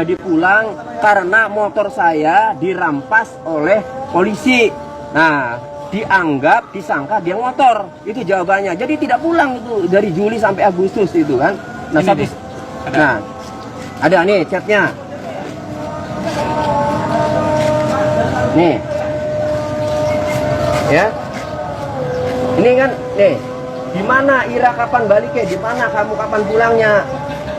Jadi pulang karena motor saya dirampas oleh polisi. Nah, dianggap, disangka dia motor. Itu jawabannya. Jadi tidak pulang itu dari Juli sampai Agustus itu kan. Nah, ada nih chatnya. Nih. Ya. Ini kan nih. Di mana Ira kapan baliknya? Di mana kamu kapan pulangnya?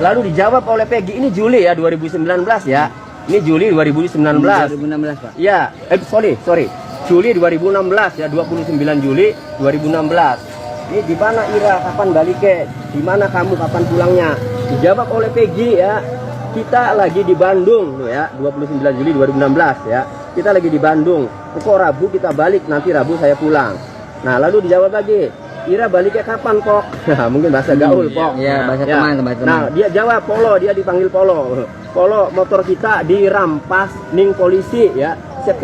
Lalu dijawab oleh Peggy, ini Juli ya 2019 ya. Ini Juli 2019. 2016, Pak. Ya, sorry. Juli 2016 ya, 29 Juli 2016. Ini di mana Ira kapan baliknya? Di mana kamu kapan pulangnya? Dijawab oleh Peggy ya. Kita lagi di Bandung tuh ya, 29 Juli 2016 ya. Kita lagi di Bandung. Kok Rabu kita balik, nanti Rabu saya pulang. Nah, lalu dijawab lagi, Ira baliknya kapan kok? Mungkin bahasa gaul kok. Iya, bahasa teman. Nah, dia jawab Polo, dia dipanggil Polo. Polo, motor kita dirampas ning polisi ya. 1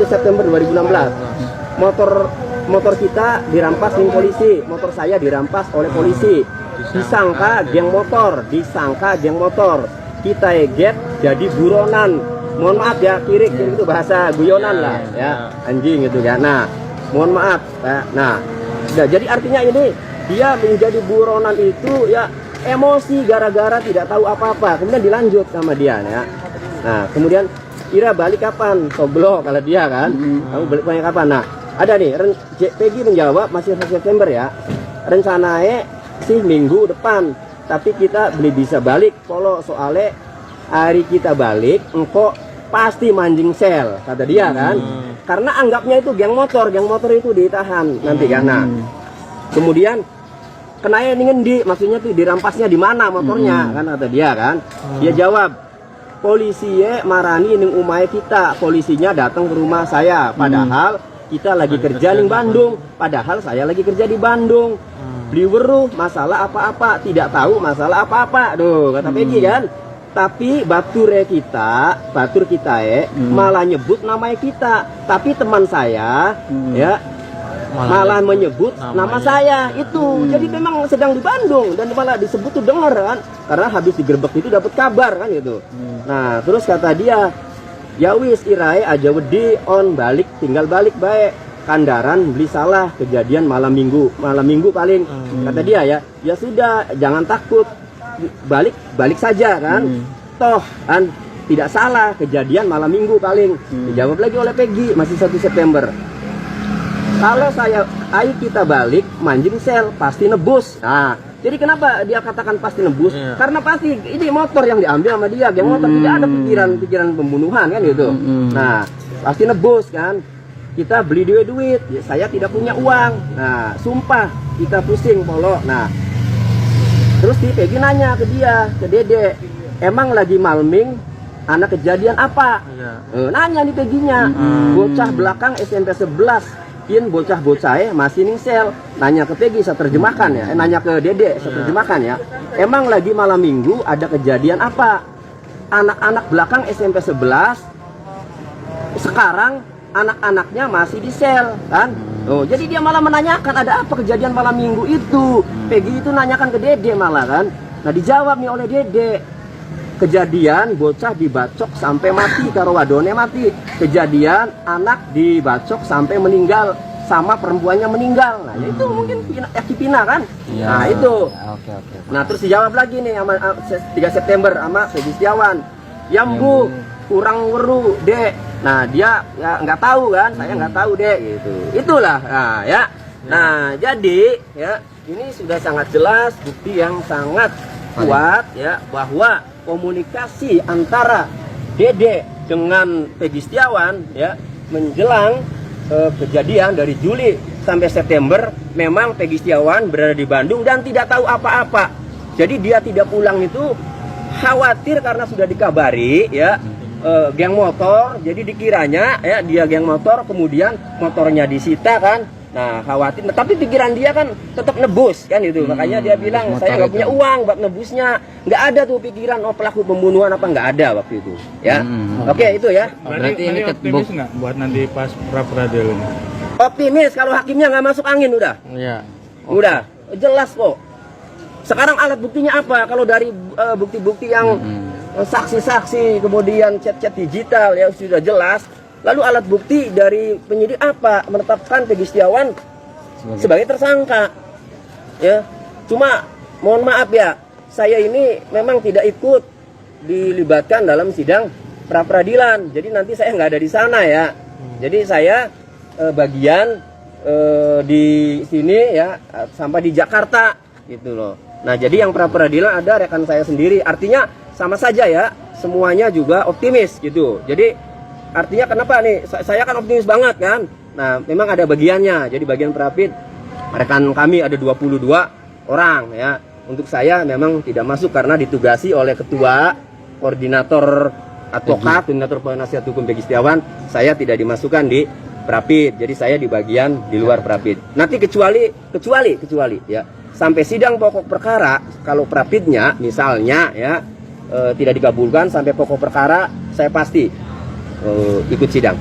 September 2016. Motor kita dirampas ning polisi. Motor saya dirampas oleh polisi. Disangka geng motor. Kita eget jadi buronan. Mohon maaf ya, kirik itu bahasa guyonan lah ya. Anjing gitu kan. Nah, mohon maaf. Nah, jadi artinya ini dia menjadi buronan itu ya emosi gara-gara tidak tahu apa-apa. Kemudian dilanjut sama dia ya. Nah, kemudian Ira balik kapan? Soblok kalau dia kan. Kamu balik kapan? Nah, ada nih Peggy menjawab masih 1 September ya. Rencananya sih minggu depan. Tapi kita belum bisa balik Polo soalnya hari kita balik engkau pasti manjing sel kata dia kan. Karena anggapnya itu geng motor itu ditahan nanti kan. Nah, kemudian kenanya ini ngendi, maksudnya tuh dirampasnya di mana motornya kan kata dia kan. Dia jawab, polisi marani ning umahe kita, polisinya datang ke rumah saya padahal kita lagi kerja di Bandung, padahal saya lagi kerja di Bandung. Beli weruh masalah apa-apa, tidak tahu masalah apa-apa. Duh, kata Peggy kan. Tapi batur kita malah nyebut namanya kita. Tapi teman saya ya malah menyebut nama saya itu. Jadi memang sedang di Bandung dan malah disebut tuh denger kan. Karena habis digerebek itu dapat kabar kan gitu. Nah, terus kata dia, ya wis Irae aja wedi on balik, tinggal balik baik. Kandaran beli salah, kejadian malam minggu paling. Kata dia ya sudah jangan takut. Balik saja kan. Toh kan tidak salah, kejadian malam minggu paling. Dijawab lagi oleh Peggy masih 1 September. Kalau kita balik manjing sel pasti nebus. Nah, jadi kenapa dia katakan pasti nebus? Karena pasti ini motor yang diambil sama dia, geng motor, tidak ada pikiran pembunuhan kan gitu. Nah, pasti nebus kan. Kita beli duit, ya, saya tidak punya uang. Nah, sumpah kita pusing Polo. Nah, terus Peggy nanya ke dia, ke Dede, emang lagi malming, anak kejadian apa? Nanya nih Peggy-nya, bocah belakang SMP 11, bocah-bocah masih ning sel. Nanya ke Peggy, saya terjemahkan ya, nanya ke Dede, saya terjemahkan ya. Emang lagi malam minggu ada kejadian apa? Anak-anak belakang SMP 11, sekarang anak-anaknya masih di sel kan. Jadi dia malah menanyakan ada apa kejadian malam minggu itu. Peggy itu nanyakan ke Dede malah kan. Nah, dijawab nih oleh Dede, kejadian bocah dibacok sampai mati karo wadone mati. Kejadian anak dibacok sampai meninggal sama perempuannya meninggal. Nah, itu mungkin Kipina kan. Nah, itu. Oke. Nah, terus dijawab lagi nih sama 3 September sama Peggy Setiawan. Yambu kurang weru, Dek. Nah, dia ya nggak tahu kan, saya nggak tahu deh gitu. Itulah, nah ya. Nah, jadi ya ini sudah sangat jelas bukti yang sangat kuat ya bahwa komunikasi antara Dede dengan Peggy Setiawan ya menjelang kejadian dari Juli sampai September memang Peggy Setiawan berada di Bandung dan tidak tahu apa-apa. Jadi dia tidak pulang itu khawatir karena sudah dikabari ya. Geng motor, jadi dikiranya ya dia geng motor, kemudian motornya disita kan. Nah, khawatir, tapi pikiran dia kan tetap nebus kan itu. Makanya dia bilang saya nggak punya uang buat nebusnya. Nggak ada tuh pikiran pelaku pembunuhan apa, nggak ada waktu itu ya. Oke, itu ya. Berarti ini optimis nggak buat nanti pas pra-peradilan ini? Optimis kalau hakimnya nggak masuk angin udah. Iya. Udah jelas kok. Sekarang alat buktinya apa? Kalau dari bukti-bukti yang saksi-saksi, kemudian chat-chat digital ya sudah jelas. Lalu alat bukti dari penyidik apa? Menetapkan Peggy Setiawan sebagai tersangka. Ya, cuma mohon maaf ya, saya ini memang tidak ikut dilibatkan dalam sidang pra peradilan. Jadi nanti saya nggak ada di sana ya. Jadi saya bagian di sini ya sampai di Jakarta gitu loh. Nah jadi yang pra peradilan ada rekan saya sendiri. Artinya sama saja ya, semuanya juga optimis gitu. Jadi artinya kenapa nih? Saya kan optimis banget kan. Nah memang ada bagiannya. Jadi bagian Prapid rekan kami ada 22 orang ya. Untuk saya memang tidak masuk karena ditugasi oleh ketua koordinator advokat, koordinator penasihat hukum Peggy Setiawan. Saya tidak dimasukkan di Prapid, jadi saya di bagian di luar Prapid. Nanti kecuali ya sampai sidang pokok perkara, kalau Prapidnya misalnya ya tidak dikabulkan sampai pokok perkara, saya pasti ikut sidang.